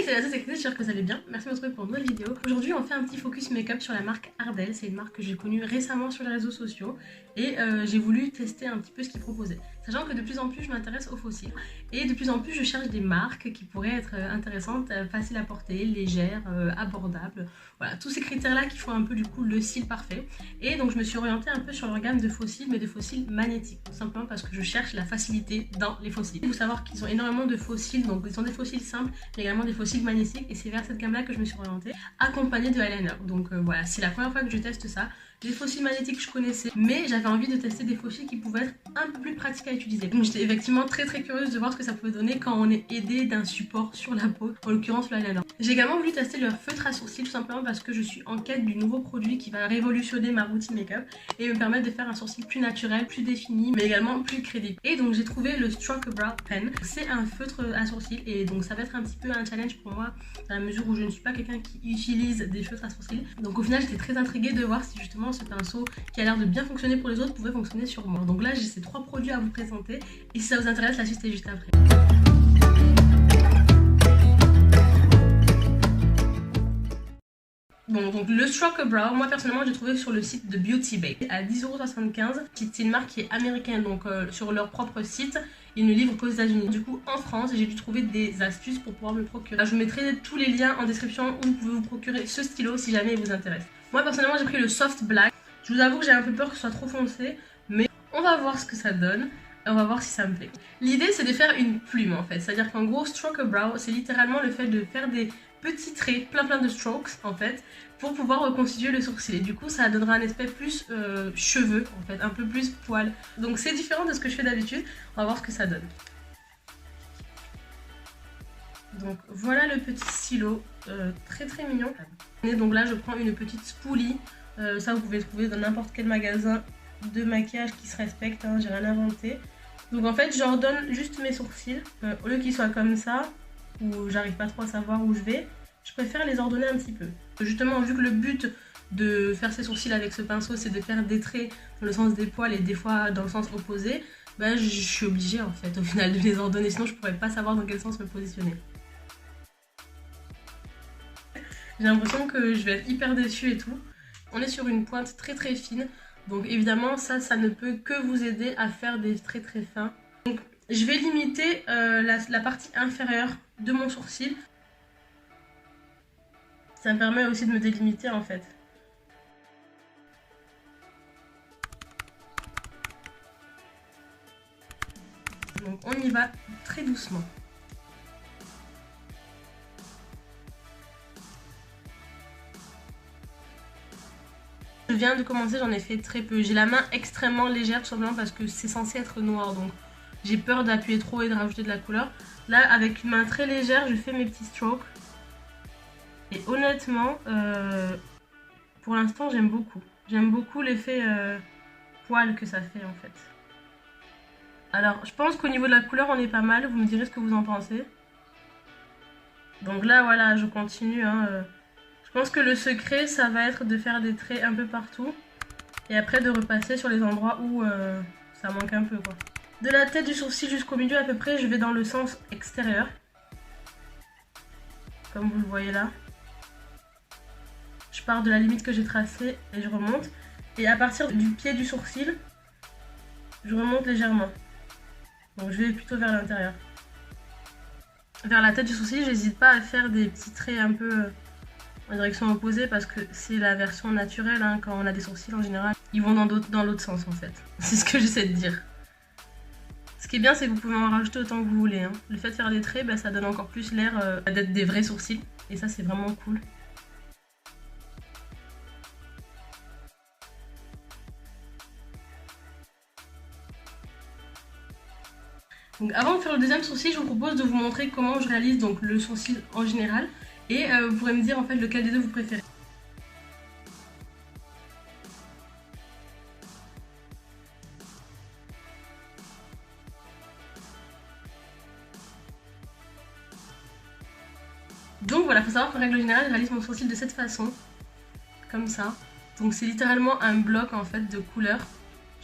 c'est la c'est j'espère que vous allez bien. Merci de me retrouver pour une nouvelle vidéo. Aujourd'hui, on fait un petit focus make-up sur la marque Ardell. C'est une marque que j'ai connue récemment sur les réseaux sociaux et j'ai voulu tester un petit peu ce qu'ils proposaient. Sachant que de plus en plus, je m'intéresse aux fossiles et de plus en plus, je cherche des marques qui pourraient être intéressantes, faciles à porter, légères, abordables. Voilà, tous ces critères-là qui font un peu du coup le style parfait. Et donc, je me suis orientée un peu sur leur gamme de fossiles, mais de fossiles magnétiques. Tout simplement parce que je cherche la facilité dans les fossiles. Il faut savoir qu'ils ont énormément de fossiles, donc ils sont des fossiles simples, mais également des fossiles magnétiques. Et c'est vers cette gamme-là que je me suis orientée, accompagnée de eyeliner. Donc voilà, c'est la première fois que je teste ça. Les fossiles magnétiques je connaissais, mais j'avais envie de tester des fossiles qui pouvaient être un peu plus pratiques à utiliser. Donc j'étais effectivement très curieuse de voir ce que ça pouvait donner quand on est aidé d'un support sur la peau, en l'occurrence le eyeliner. J'ai également voulu tester leur feutre à sourcils tout simplement parce que je suis en quête du nouveau produit qui va révolutionner ma routine make-up et me permettre de faire un sourcil plus naturel, plus défini, mais également plus crédible. Et donc j'ai trouvé le Stroke Brow Pen. C'est un feutre à sourcils et donc ça va être un petit peu un challenge pour moi dans la mesure où je ne suis pas quelqu'un qui utilise des feutres à sourcils. Donc au final j'étais très intriguée de voir si justement ce pinceau qui a l'air de bien fonctionner pour les autres pouvait fonctionner sur moi. Donc là j'ai ces 3 produits à vous présenter et si ça vous intéresse, la suite est juste après. Bon, donc le Stroke Brow, moi personnellement j'ai trouvé sur le site de Beauty Bay à 10,75 €. C'est une marque qui est américaine, donc sur leur propre site, ils ne livrent qu'aux États-Unis. Du coup, en France, j'ai dû trouver des astuces pour pouvoir me procurer. Là, je vous mettrai tous les liens en description où vous pouvez vous procurer ce stylo si jamais il vous intéresse. Moi personnellement, j'ai pris le Soft Black. Je vous avoue que j'ai un peu peur que ce soit trop foncé, mais on va voir ce que ça donne. Et on va voir si ça me plaît. L'idée, c'est de faire une plume en fait. C'est-à-dire qu'en gros, Stroke Brow, c'est littéralement le fait de faire des petits traits, plein de strokes en fait, pour pouvoir reconstituer le sourcil. Et du coup, ça donnera un aspect plus cheveux en fait, un peu plus poil. Donc c'est différent de ce que je fais d'habitude. On va voir ce que ça donne. Donc voilà le petit stylo, très mignon. Et donc là, je prends une petite spoolie. Ça, vous pouvez trouver dans n'importe quel magasin de maquillage qui se respecte, hein, j'ai rien inventé. Donc en fait j'ordonne juste mes sourcils, au lieu qu'ils soient comme ça, où j'arrive pas trop à savoir où je vais, je préfère les ordonner un petit peu. Justement, vu que le but de faire ses sourcils avec ce pinceau c'est de faire des traits dans le sens des poils et des fois dans le sens opposé, bah, je suis obligée en fait au final de les ordonner, sinon je pourrais pas savoir dans quel sens me positionner. J'ai l'impression que je vais être hyper déçue et tout. On est sur une pointe très fine. Donc évidemment ça ne peut que vous aider à faire des traits très fins. Donc je vais limiter la partie inférieure de mon sourcil. Ça me permet aussi de me délimiter en fait. Donc on y va très doucement. Je viens de commencer, j'en ai fait très peu. J'ai la main extrêmement légère tout simplement parce que c'est censé être noir. Donc j'ai peur d'appuyer trop et de rajouter de la couleur. Là, avec une main très légère, je fais mes petits strokes. Et honnêtement, pour l'instant, j'aime beaucoup. J'aime beaucoup l'effet poil que ça fait en fait. Alors, je pense qu'au niveau de la couleur, on est pas mal. Vous me direz ce que vous en pensez. Donc là, voilà, je continue, hein, je pense que le secret, ça va être de faire des traits un peu partout. Et après de repasser sur les endroits où ça manque un peu quoi. De la tête du sourcil jusqu'au milieu à peu près, je vais dans le sens extérieur. Comme vous le voyez là. Je pars de la limite que j'ai tracée et je remonte. Et à partir du pied du sourcil, je remonte légèrement. Donc je vais plutôt vers l'intérieur. Vers la tête du sourcil, j'hésite pas à faire des petits traits un peu en direction opposée parce que c'est la version naturelle, hein, quand on a des sourcils en général, ils vont dans l'autre sens en fait. C'est ce que j'essaie de dire. Ce qui est bien, c'est que vous pouvez en rajouter autant que vous voulez, hein. Le fait de faire des traits, bah, ça donne encore plus l'air d'être des vrais sourcils et ça c'est vraiment cool. Donc avant de faire le deuxième sourcil, je vous propose de vous montrer comment je réalise donc le sourcil en général. Et vous pourrez me dire en fait lequel des deux vous préférez. Donc voilà, faut savoir qu'en règle générale, je réalise mon sourcil de cette façon. Comme ça. Donc c'est littéralement un bloc en fait de couleurs.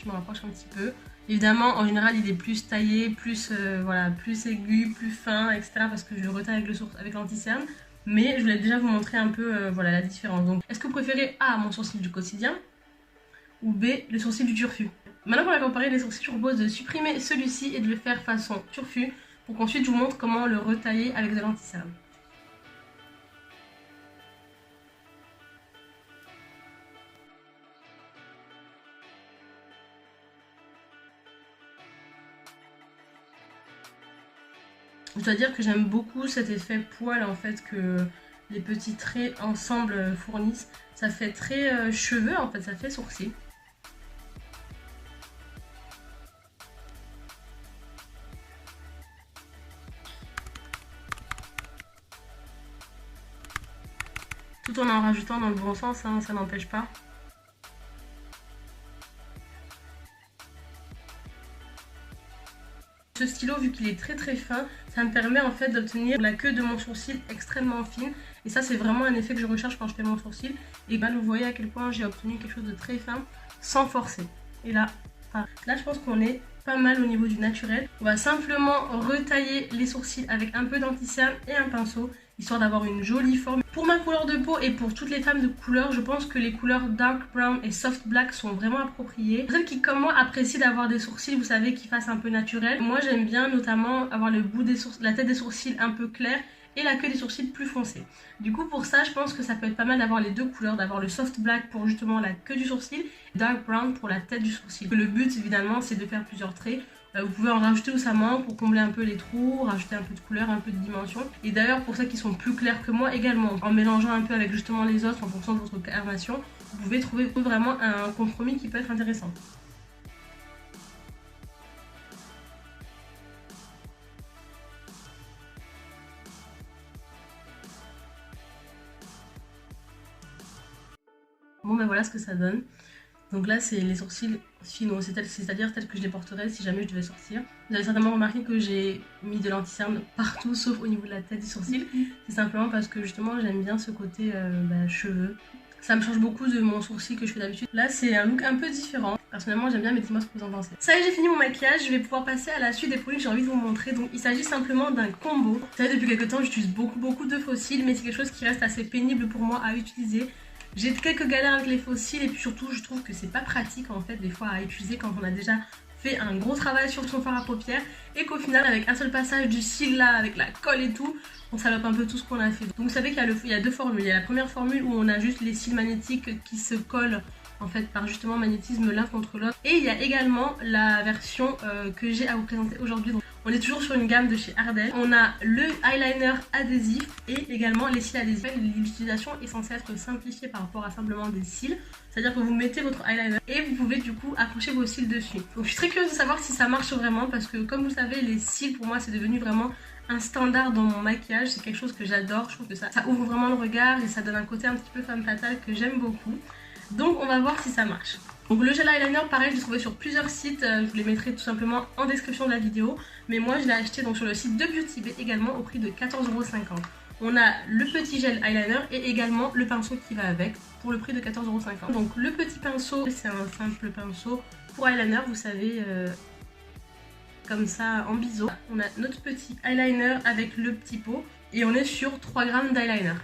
Je me rapproche un petit peu. Évidemment, en général, il est plus taillé, plus, voilà, plus aigu, plus fin, etc. Parce que je le retaille avec l'anti-cerne. Mais je voulais déjà vous montrer un peu voilà, la différence. Donc, est-ce que vous préférez A, mon sourcil du quotidien, ou B, le sourcil du turfu? Maintenant qu'on a comparé les sourcils, je vous propose de supprimer celui-ci et de le faire façon turfu pour qu'ensuite je vous montre comment le retailler avec de l'anti-cerne. Je dois dire que j'aime beaucoup cet effet poil en fait que les petits traits ensemble fournissent. Ça fait très cheveux en fait, ça fait sourcil. Tout en rajoutant dans le bon sens, hein, ça n'empêche pas. Ce stylo, vu qu'il est très fin, ça me permet en fait d'obtenir la queue de mon sourcil extrêmement fine. Et ça, c'est vraiment un effet que je recherche quand je fais mon sourcil. Et ben, vous voyez à quel point j'ai obtenu quelque chose de très fin sans forcer. Et là, là, je pense qu'on est pas mal au niveau du naturel. On va simplement retailler les sourcils avec un peu d'anti-cerne et un pinceau, histoire d'avoir une jolie forme. Pour ma couleur de peau et pour toutes les femmes de couleur, je pense que les couleurs dark brown et soft black sont vraiment appropriées. Pour celles qui, comme moi, apprécient d'avoir des sourcils, vous savez, qui fassent un peu naturel. Moi, j'aime bien notamment avoir le bout des sourcils, la tête des sourcils un peu claire et la queue des sourcils plus foncée. Du coup, pour ça, je pense que ça peut être pas mal d'avoir les deux couleurs, d'avoir le soft black pour justement la queue du sourcil et dark brown pour la tête du sourcil. Le but, évidemment, c'est de faire plusieurs traits. Vous pouvez en rajouter où ça manque pour combler un peu les trous, rajouter un peu de couleur, un peu de dimension. Et d'ailleurs, pour ceux qui sont plus clairs que moi également, en mélangeant un peu avec justement les autres en fonction de votre carnation, vous pouvez trouver vraiment un compromis qui peut être intéressant. Bon ben voilà ce que ça donne. Donc là c'est les sourcils finaux, c'est-à-dire tels que je les porterais si jamais je devais sortir. Vous avez certainement remarqué que j'ai mis de l'anti-cerne partout sauf au niveau de la tête du sourcil. C'est simplement parce que justement j'aime bien ce côté cheveux. Ça me change beaucoup de mon sourcil que je fais d'habitude. Là c'est un look un peu différent. Personnellement j'aime bien, mais dites-moi ce que vous en pensez. Ça y est, j'ai fini mon maquillage, je vais pouvoir passer à la suite des produits que j'ai envie de vous montrer. Donc il s'agit simplement d'un combo. Vous savez, depuis quelques temps j'utilise beaucoup de fossiles, mais c'est quelque chose qui reste assez pénible pour moi à utiliser. J'ai quelques galères avec les fossiles et puis surtout je trouve que c'est pas pratique en fait des fois à utiliser quand on a déjà fait un gros travail sur son fard à paupières et qu'au final avec un seul passage du cil là avec la colle et tout, on salope un peu tout ce qu'on a fait. Donc vous savez qu'il y a deux formules. Il y a la première formule où on a juste les cils magnétiques qui se collent en fait par justement magnétisme l'un contre l'autre, et il y a également la version que j'ai à vous présenter aujourd'hui. On est toujours sur une gamme de chez Ardell. On a le eyeliner adhésif et également les cils adhésifs. L'utilisation est censée être simplifiée par rapport à simplement des cils. C'est-à-dire que vous mettez votre eyeliner et vous pouvez du coup accrocher vos cils dessus. Donc je suis très curieuse de savoir si ça marche vraiment parce que comme vous savez, les cils pour moi c'est devenu vraiment un standard dans mon maquillage. C'est quelque chose que j'adore. Je trouve que ça ouvre vraiment le regard et ça donne un côté un petit peu femme fatale que j'aime beaucoup. Donc on va voir si ça marche. Donc le gel eyeliner, pareil, je l'ai trouvé sur plusieurs sites, je vous les mettrai tout simplement en description de la vidéo. Mais moi je l'ai acheté donc sur le site de Beauty Bay également au prix de 14,50 €. On a le petit gel eyeliner et également le pinceau qui va avec pour le prix de 14,50 €. Donc le petit pinceau, c'est un simple pinceau pour eyeliner, vous savez, comme ça en biseau. On a notre petit eyeliner avec le petit pot et on est sur 3 grammes d'eyeliner.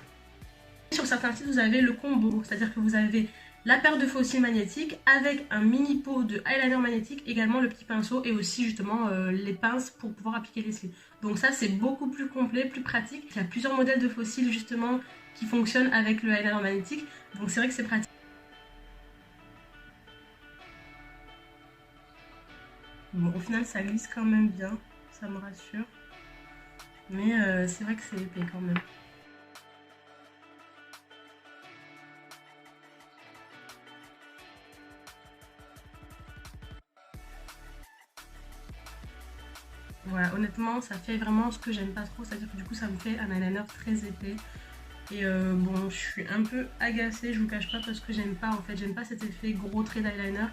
Sur certains sites vous avez le combo, c'est-à-dire que vous avez la paire de faux cils magnétiques avec un mini pot de eyeliner magnétique, également le petit pinceau et aussi justement les pinces pour pouvoir appliquer les cils. Donc ça c'est beaucoup plus complet, plus pratique. Il y a plusieurs modèles de faux cils justement qui fonctionnent avec le eyeliner magnétique, donc c'est vrai que c'est pratique. Bon, au final ça glisse quand même bien, ça me rassure, mais c'est vrai que c'est épais quand même. Voilà, honnêtement, ça fait vraiment ce que j'aime pas trop, c'est-à-dire que du coup, ça me fait un eyeliner très épais. Et bon, je suis un peu agacée, je vous cache pas, parce que j'aime pas, en fait, j'aime pas cet effet gros trait d'eyeliner.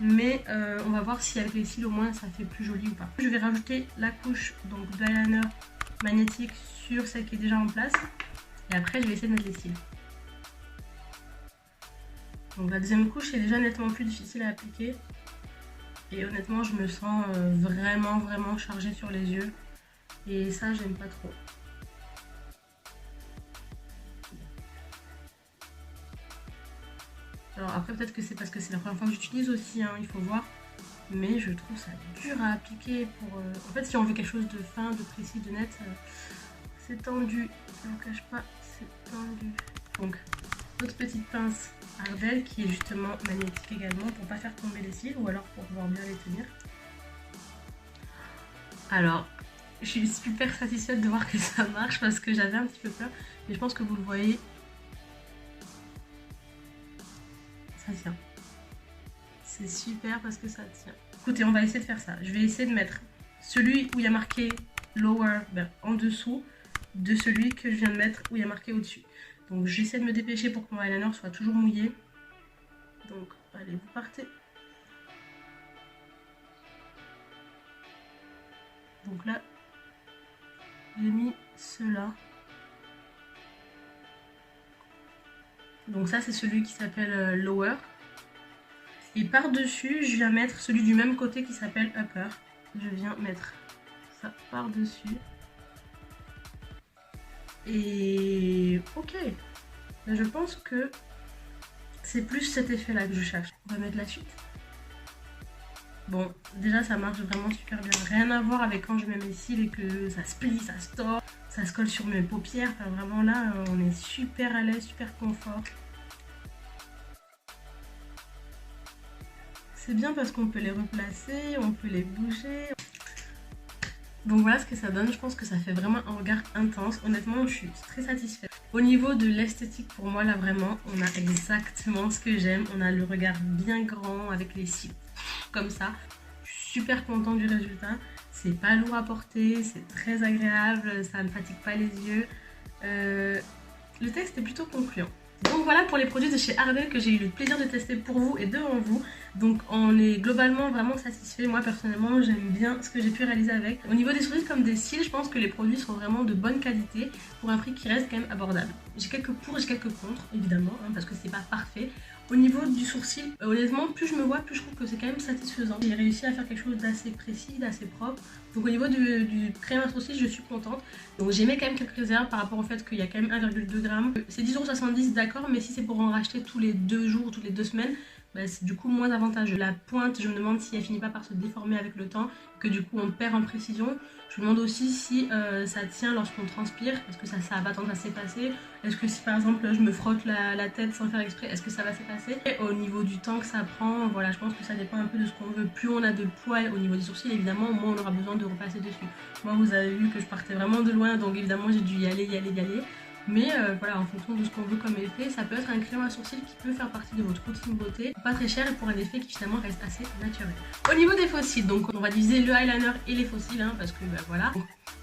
Mais on va voir si avec les cils, au moins, ça fait plus joli ou pas. Je vais rajouter la couche d'eyeliner magnétique sur celle qui est déjà en place. Et après, je vais essayer de mettre les cils. Donc la deuxième couche est déjà nettement plus difficile à appliquer. Et honnêtement, je me sens vraiment chargée sur les yeux. Et ça, j'aime pas trop. Alors après, peut-être que c'est parce que c'est la première fois que j'utilise aussi, hein, il faut voir. Mais je trouve ça dur à appliquer pour... En fait, si on veut quelque chose de fin, de précis, de net, c'est tendu. Je ne cache pas, c'est tendu. Donc, autre petite pince Ardell qui est justement magnétique également pour pas faire tomber les cils ou alors pour pouvoir bien les tenir. Alors, je suis super satisfaite de voir que ça marche parce que j'avais un petit peu peur, mais je pense que vous le voyez, ça tient. C'est super parce que ça tient. Écoutez, on va essayer de faire ça. Je vais essayer de mettre celui où il y a marqué lower en dessous de celui que je viens de mettre où il y a marqué au-dessus. Donc j'essaie de me dépêcher pour que mon eyeliner soit toujours mouillé. Donc allez, vous partez. Donc là, j'ai mis cela. Donc ça, c'est celui qui s'appelle lower. Et par-dessus, je viens mettre celui du même côté qui s'appelle upper. Je viens mettre ça par-dessus. Et ok, là, je pense que c'est plus cet effet-là que je cherche. On va mettre la suite. Bon, déjà ça marche vraiment super bien. Rien à voir avec quand je mets mes cils et que ça se plie, ça se tord, ça se colle sur mes paupières. Enfin, vraiment là, on est super à l'aise, super confort. C'est bien parce qu'on peut les replacer, on peut les bouger. Donc voilà ce que ça donne, je pense que ça fait vraiment un regard intense. Honnêtement, je suis très satisfaite. Au niveau de l'esthétique, pour moi là vraiment, on a exactement ce que j'aime. On a le regard bien grand avec les cils comme ça. Je suis super contente du résultat. C'est pas lourd à porter, c'est très agréable, ça ne fatigue pas les yeux. Le texte est plutôt concluant. Donc voilà pour les produits de chez Ardell que j'ai eu le plaisir de tester pour vous et devant vous. Donc on est globalement vraiment satisfait. Moi personnellement j'aime bien ce que j'ai pu réaliser avec. Au niveau des sourcils comme des cils, je pense que les produits sont vraiment de bonne qualité pour un prix qui reste quand même abordable. J'ai quelques pour et j'ai quelques contre évidemment hein, parce que c'est pas parfait. Au niveau du sourcil, honnêtement plus je me vois plus je trouve que c'est quand même satisfaisant. J'ai réussi à faire quelque chose d'assez précis, d'assez propre. Donc au niveau du crème à sourcils je suis contente. Donc j'ai mis quand même quelques réserves par rapport au fait qu'il y a quand même 1,2 g. C'est 10,70 € d'accord, mais si c'est pour en racheter tous les 2 jours ou toutes les 2 semaines, bah, c'est du coup moins avantageux. La pointe, je me demande si elle finit pas par se déformer avec le temps, que du coup on perd en précision. Je me demande aussi si ça tient lorsqu'on transpire, est-ce que ça va pas tendre à s'effacer. Est-ce que si par exemple je me frotte la tête sans le faire exprès, est-ce que ça va s'effacer. Et au niveau du temps que ça prend, voilà, je pense que ça dépend un peu de ce qu'on veut. Plus on a de poils au niveau des sourcils, évidemment, moins on aura besoin de repasser dessus. Moi vous avez vu que je partais vraiment de loin, donc évidemment j'ai dû y aller. Mais voilà, en fonction de ce qu'on veut comme effet, ça peut être un crayon à sourcils qui peut faire partie de votre routine beauté. Pas très cher et pour un effet qui finalement reste assez naturel. Au niveau des faux cils, donc on va diviser le eyeliner et les faux cils, hein, parce que bah, voilà.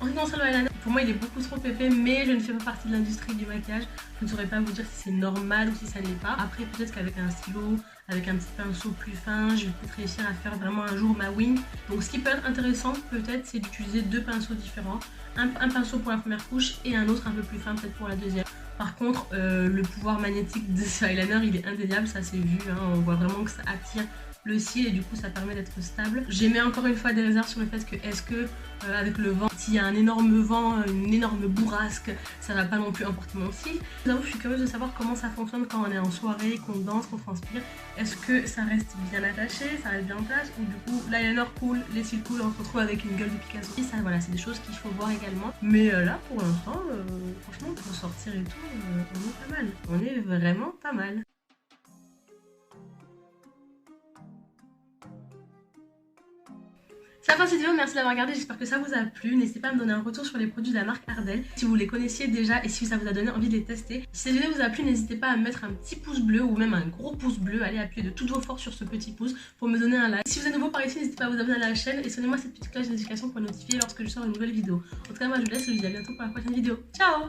En ce qui concerne le eyeliner, pour moi il est beaucoup trop épais, mais je ne fais pas partie de l'industrie du maquillage. Je ne saurais pas vous dire si c'est normal ou si ça ne l'est pas. Après peut-être qu'avec un stylo, avec un petit pinceau plus fin, je vais peut-être réussir à faire vraiment un jour ma wing. Donc ce qui peut être intéressant peut-être c'est d'utiliser 2 pinceaux différents. Un pinceau pour la première couche et un autre un peu plus fin peut-être pour la deuxième. Par contre le pouvoir magnétique de ce eyeliner il est indéniable, ça c'est vu, hein, on voit vraiment que ça attire le cil et du coup ça permet d'être stable. J'émets encore une fois des réserves sur le fait que est-ce que avec le vent, s'il y a un énorme vent, une énorme bourrasque, ça va pas non plus emporter mon cil. J'avoue, je suis curieuse de savoir comment ça fonctionne quand on est en soirée, qu'on danse, qu'on transpire. Est-ce que ça reste bien attaché, ça reste bien en place ou du coup l'eyeliner coule, les cils coulent, on se retrouve avec une gueule de Picasso. Et ça voilà, c'est des choses qu'il faut voir également. Mais là pour l'instant, franchement pour sortir et tout, on est pas mal. On est vraiment pas mal. C'est la fin de cette vidéo, merci d'avoir regardé, j'espère que ça vous a plu. N'hésitez pas à me donner un retour sur les produits de la marque Ardell, si vous les connaissiez déjà et si ça vous a donné envie de les tester. Si cette vidéo vous a plu, n'hésitez pas à me mettre un petit pouce bleu ou même un gros pouce bleu. Allez appuyer de toutes vos forces sur ce petit pouce pour me donner un like. Si vous êtes nouveau par ici, n'hésitez pas à vous abonner à la chaîne et sonnez-moi cette petite cloche de notification pour être notifié lorsque je sors une nouvelle vidéo. En tout cas, moi je vous laisse, je vous dis à bientôt pour la prochaine vidéo. Ciao!